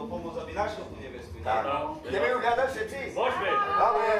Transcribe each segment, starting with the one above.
to pomôcť, aby našiel tú nevestku. Tak. Ideme ju hľadať všetci? Môžeme. Dobre.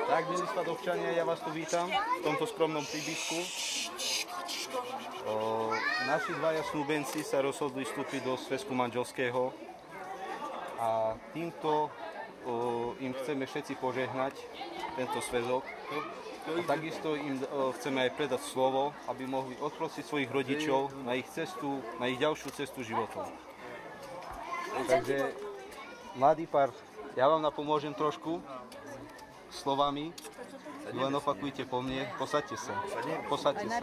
Tak, milí svadobčania, ja vás tu vítam v tomto skromnom príbytku. Naši dvaja snúbenci sa rozhodli vstúpiť do zväzku manželského a týmto im chceme všetci požehnať tento zväzok. A takisto im chceme aj predať slovo, aby mohli odprosiť svojich rodičov na ich cestu, na ich ďalšiu cestu životom. Takže, mladý pár, ja vám napomôžem trošku slovami, len opakujte po mne, posaďte sa, posaďte sa.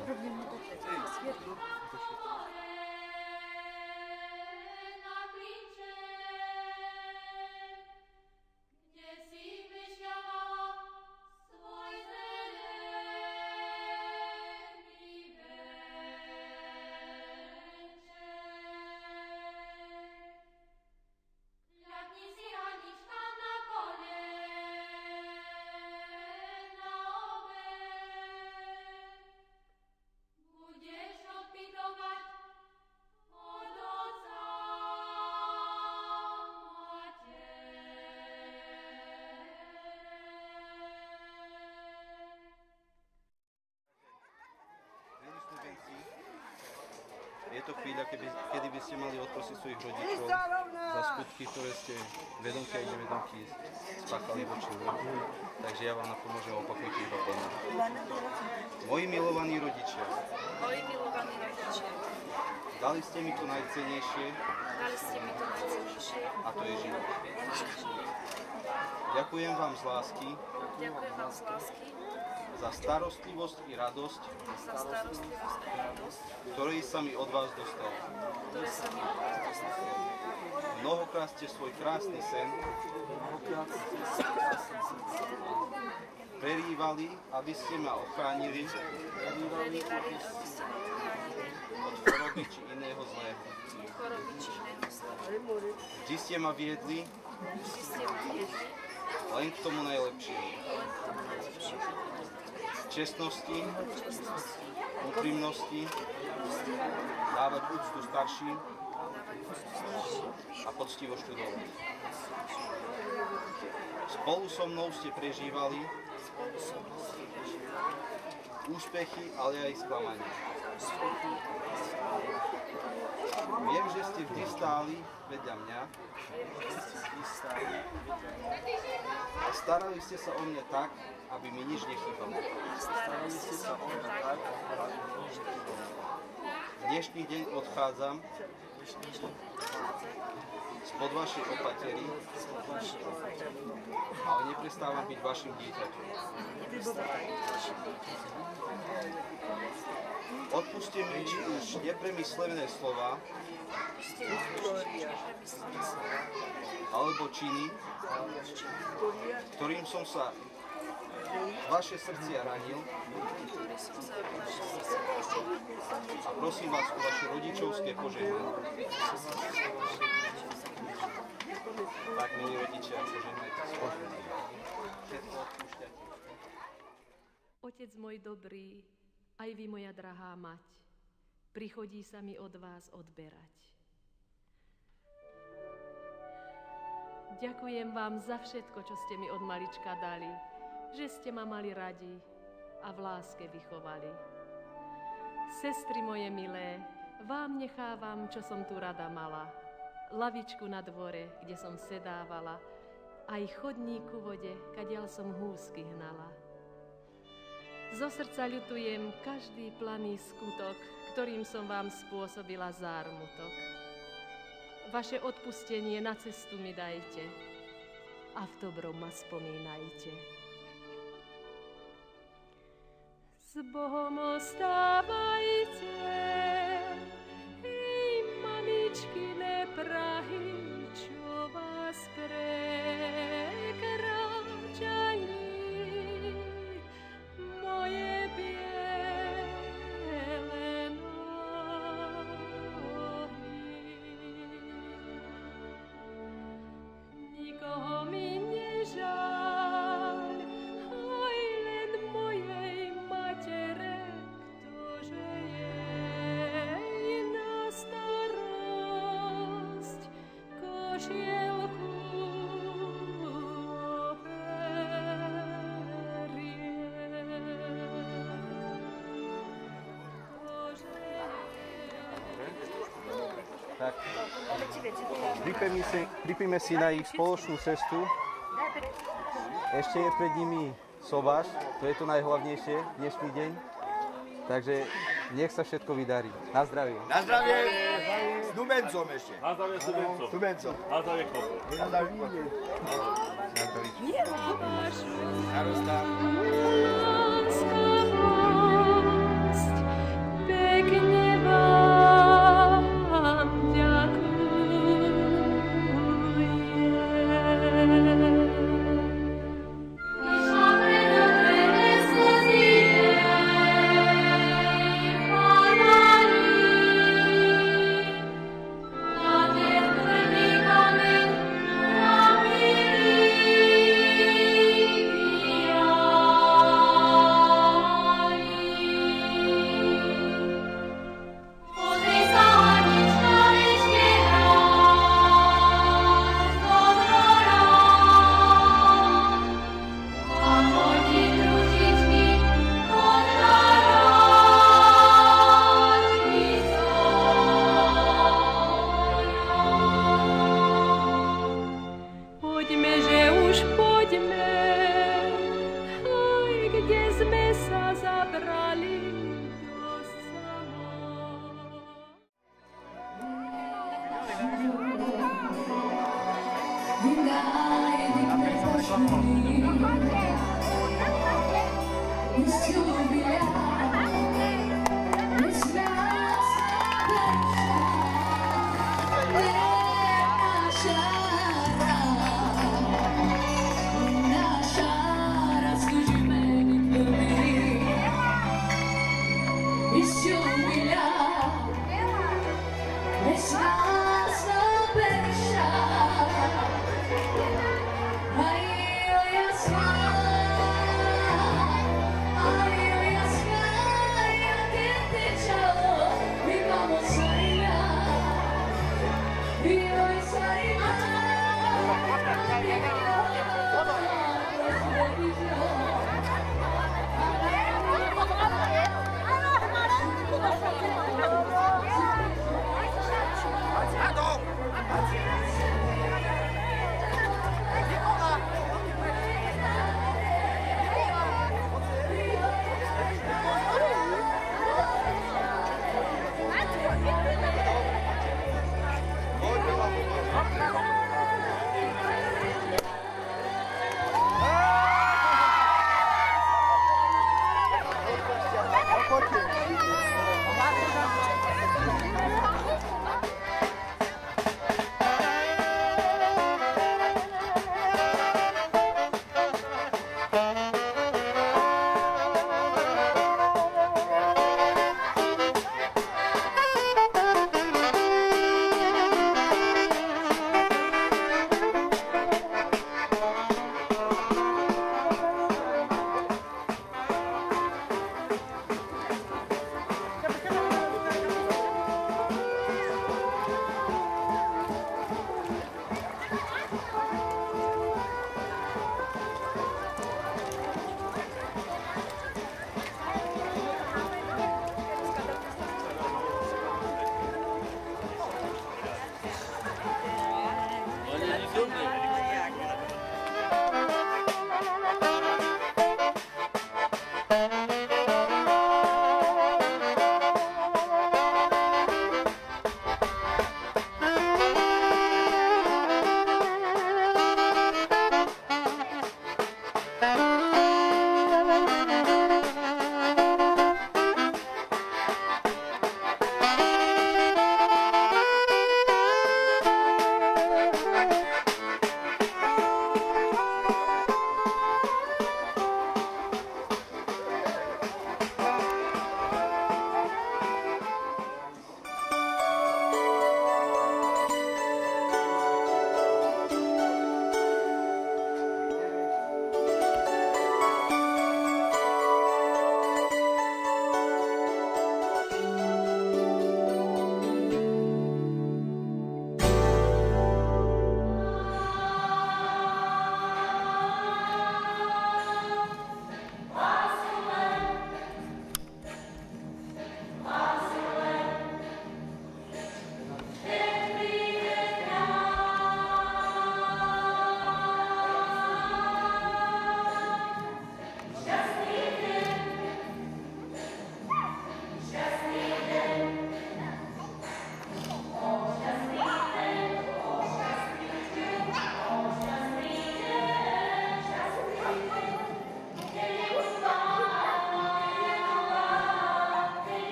Je to chvíľa, kedy by ste mali odprosiť svojich rodičov za skutky, ktoré ste vedomky a nevedomky spáchali voči ľuďom. Takže ja vám napomôžem, opakujte iba po mne. Moji milovaní rodičia. Moji milovaní rodičia. Dali ste mi to najcennejšie. Dali ste mi to najcennejšie. A to je život. Ďakujem vám z lásky. Ďakujem vám z lásky. Za starostlivosť i radosť, ktorý sa mi od vás dostal. Mnohokrát ste svoj krásny sen prerývali, aby ste ma ochránili Prerývali, aby ste ma ochránili od choroby či iného zlého. od choroby či iného zlého. Vždy ste ma viedli Vždy ste ma viedli len k tomu najlepšiemu. len k tomu najlepšiemu. Čestnosti, Čestnosti, úprimnosti, dávať úctu starším dávať úctu starším. a poctivo študovať. Spolu so mnou ste prežívali Spolu so mnou ste prežívali úspechy, ale aj sklamania. úspechy, ale aj sklamania. Viem, že ste vždy stáli vedľa mňa a starali ste sa o mňa tak, aby mi nič nechýbalo. Starali ste sa o mňa tak, aby mi nič nechýbalo. Dnešný deň odchádzam Dnešný deň odchádzam spod vašej opatery, spod vašej opatery, ale neprestávam byť vašim dieťaťom. ale neprestávam byť vašim dieťaťom. Odpuste mi či už nepremyslené slova Odpuste mi nepremyslené slova alebo činy, alebo činy, ktorým som sa vaše srdcia ranil, ktoré som sa v vaše srdce požil. a prosím vás o vaše rodičovské požehnanie. Tak, milí rodičia, požehnajte svoj. Všetko odpúšťate. Otec môj dobrý, aj vy, moja drahá mať, prichodí sa mi od vás odberať. Ďakujem vám za všetko, čo ste mi od malička dali, že ste ma mali radi a v láske vychovali. Sestry moje milé, vám nechávam, čo som tu rada mala, lavičku na dvore, kde som sedávala, aj chodník ku vode, kadiaľ som húsky hnala. Zo srdca ľutujem každý planý skutok, ktorým som vám spôsobila zármutok. Vaše odpustenie na cestu mi dajte a v dobrom ma spomínajte. S Bohom ostávajte, hej, mamičkine Prahy, čo vás prekračali. Moje biele nohy. Nikoho mi nežaľ, aj len mojej matere, ktože jej na starosť košielku Tak, pripíme si na ich spoločnú cestu. Ešte je pred nimi sobáš, to je to najhlavnejšie dnešný deň. Takže nech sa všetko vydarí. Na zdravie. Na zdravie! S Dubencom ešte. Na zdravie Studencov. S Dubencom. Na zdravie Koper. Na zdravie. Starosta. Láskavosť, pekne vám Poďme, že už poďme, aj kde sme sa zabrali dosť samo. Naša raz tužíme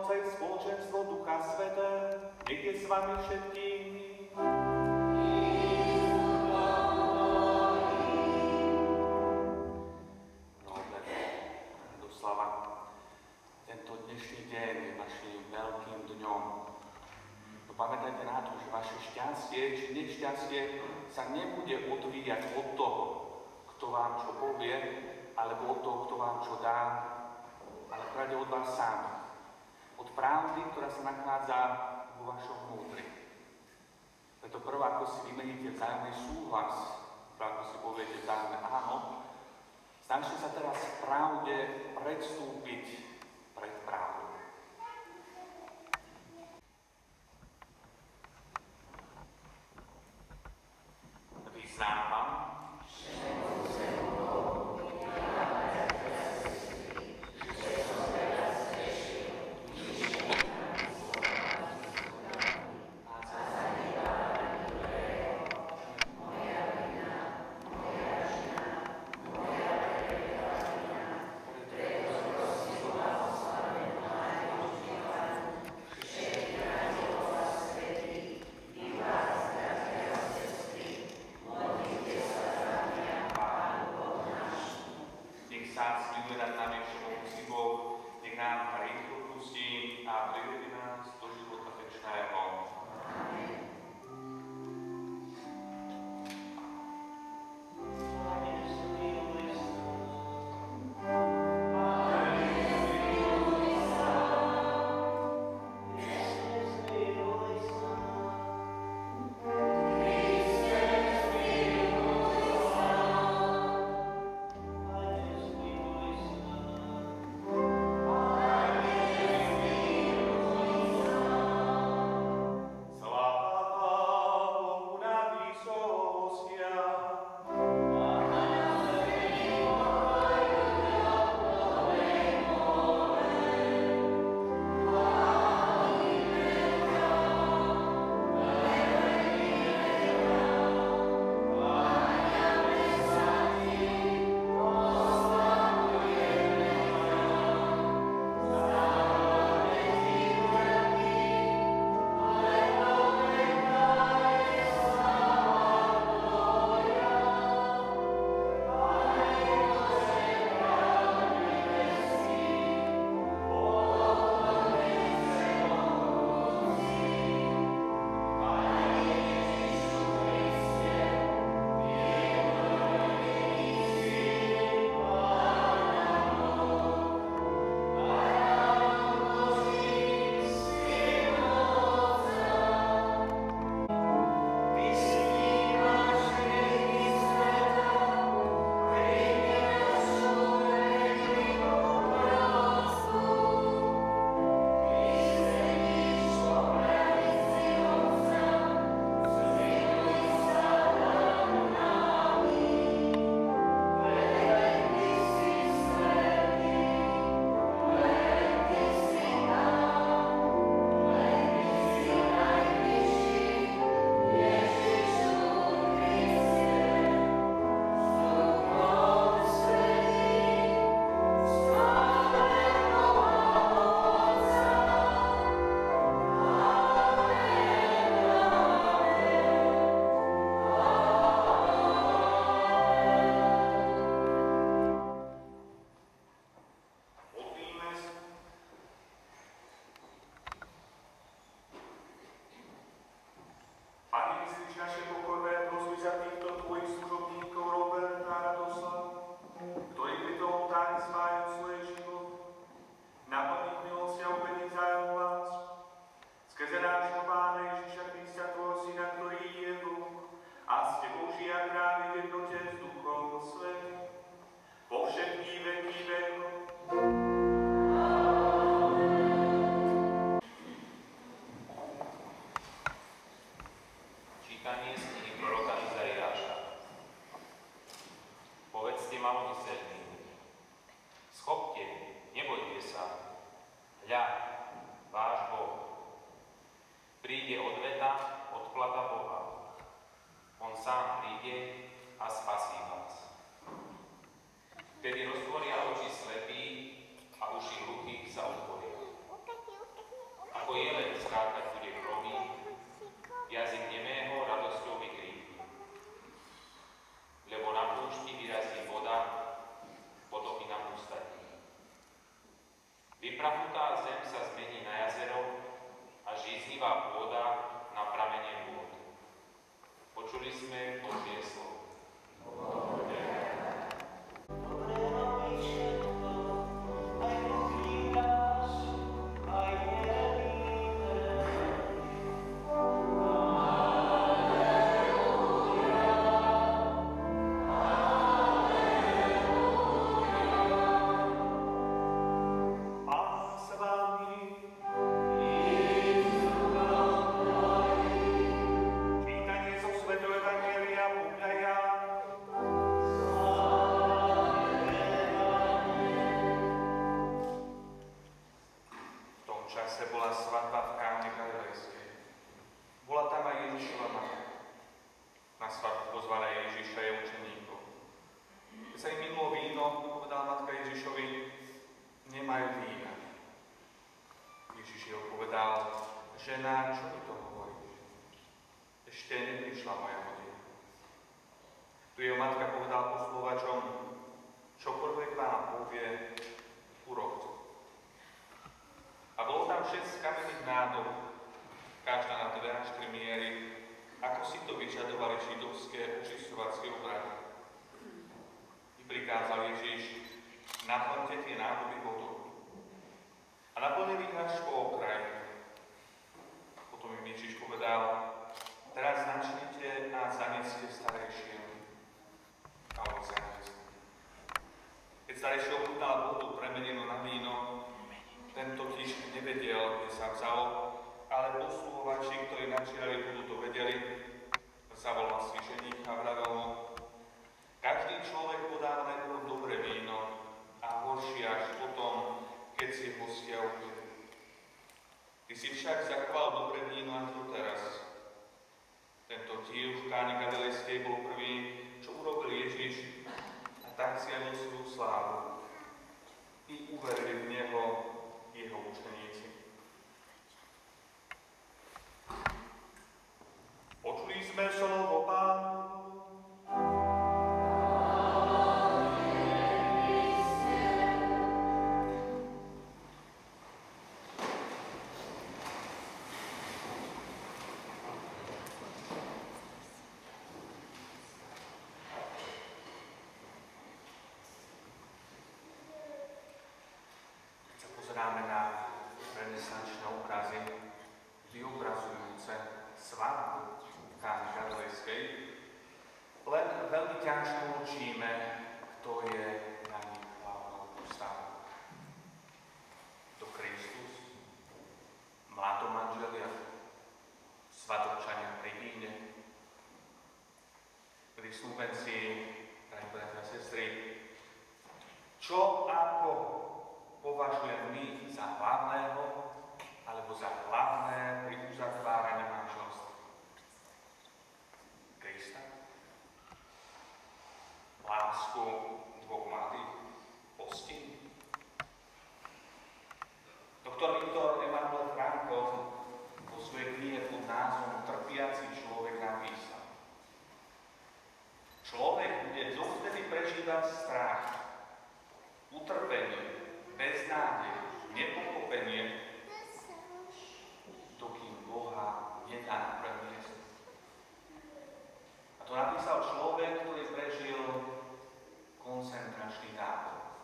Otec, spoločenstvo Ducha Svätého, nech je s vami všetkými. Doslava, tento dnešný deň je vašim veľkým dňom. Pamätajte na to, že vaše šťastie či nešťastie sa nebude odvíjať od toho, kto vám čo povie, alebo od toho, kto vám čo dá, ale práve od vás sám. Od pravdy, ktorá sa nachádza vo vašom vnútri. Preto prv, ako si vymeníte vzájomný súhlas, ako si poviete vzájomné áno, snažte sa teraz v pravde predstúpiť pred pravdu. Vyznávam, prišla moja hodina. Tu jeho matka povedala posluhovačom, čokoľvek vám povie, urobte. A bolo tam 6 kamenných nádob, každá na 2 až 3 miery, ako si to vyžadovali židovské očistovacie obrady. I prikázal Ježiš, naplňte tie nádoby vodou. A naplnili ich až po okraj. Potom im Ježiš povedal, teraz načnite a zaneste starejšie. A oni zaniesli. Keď starejšie ochutnal vodu premenenú na víno, ten totiž nevedel, kde sa vzalo, ale posluhovači, ktorí načínali vodu, to vedeli. Zavolal si ženích a vravel mu, každý človek podáva najprv dobré víno a horšie až potom, keď si hostia upijú. Ty si však zachoval dobré víno až doteraz. Tento div v Káne Galilejskej bol prvý, čo urobil Ježiš, a tak zjavil svoju slávu. I uverili v Neho jeho učeníci. Počuli sme slovo Pánu. Pozeráme na renesančné obrazy, vyobrazujúce svadbu v Káne Galilejskej, len veľmi ťažko učíme, kto je na nich hlavnou postavou. To Kristus, mladomanželia, svadobčania pri víne, prisnúbenci, drahí bratia a sestry, čo ako považujem my za hlavného alebo za hlavné pri uzatváraní manželstva? Krista? Lásku dvoch mladých hostín? Doktor Viktor Emanuel Frankl vo svojej knihe pod názvom Trpiaci človek napísal: človek bude dovtedy prežívať strach, utrpenie, beznádej, nepochopenie, dokým Boha nedá na prvé miesto. A to napísal človek, ktorý prežil koncentračný tábor.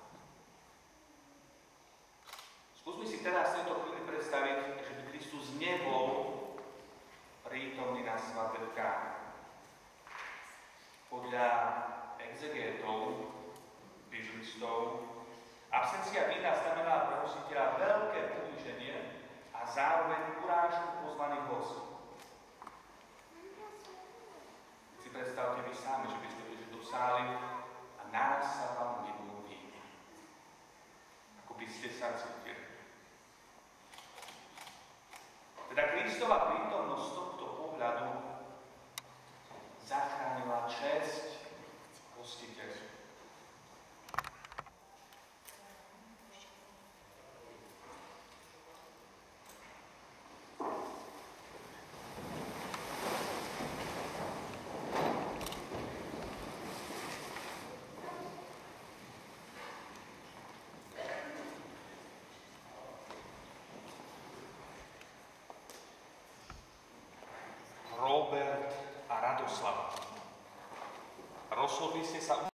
Skúsme si teraz v tejto chvíli predstaviť, že by Kristus nebol prítomný na svadbe v Káne. Podľa exegétov, biblistov, absencia vína znamená pre hostiteľa veľké poníženie a zároveň urážku pozvaných hostí. Si predstavte vy sami, že by ste prišli do sály a naraz sa vám nebolo vína. Ako by ste sa cítili. Teda Kristova prítomnosť z tohto pohľadu zachránila česť hostiteľstva. Robert a Radoslava. Rozhodli ste sa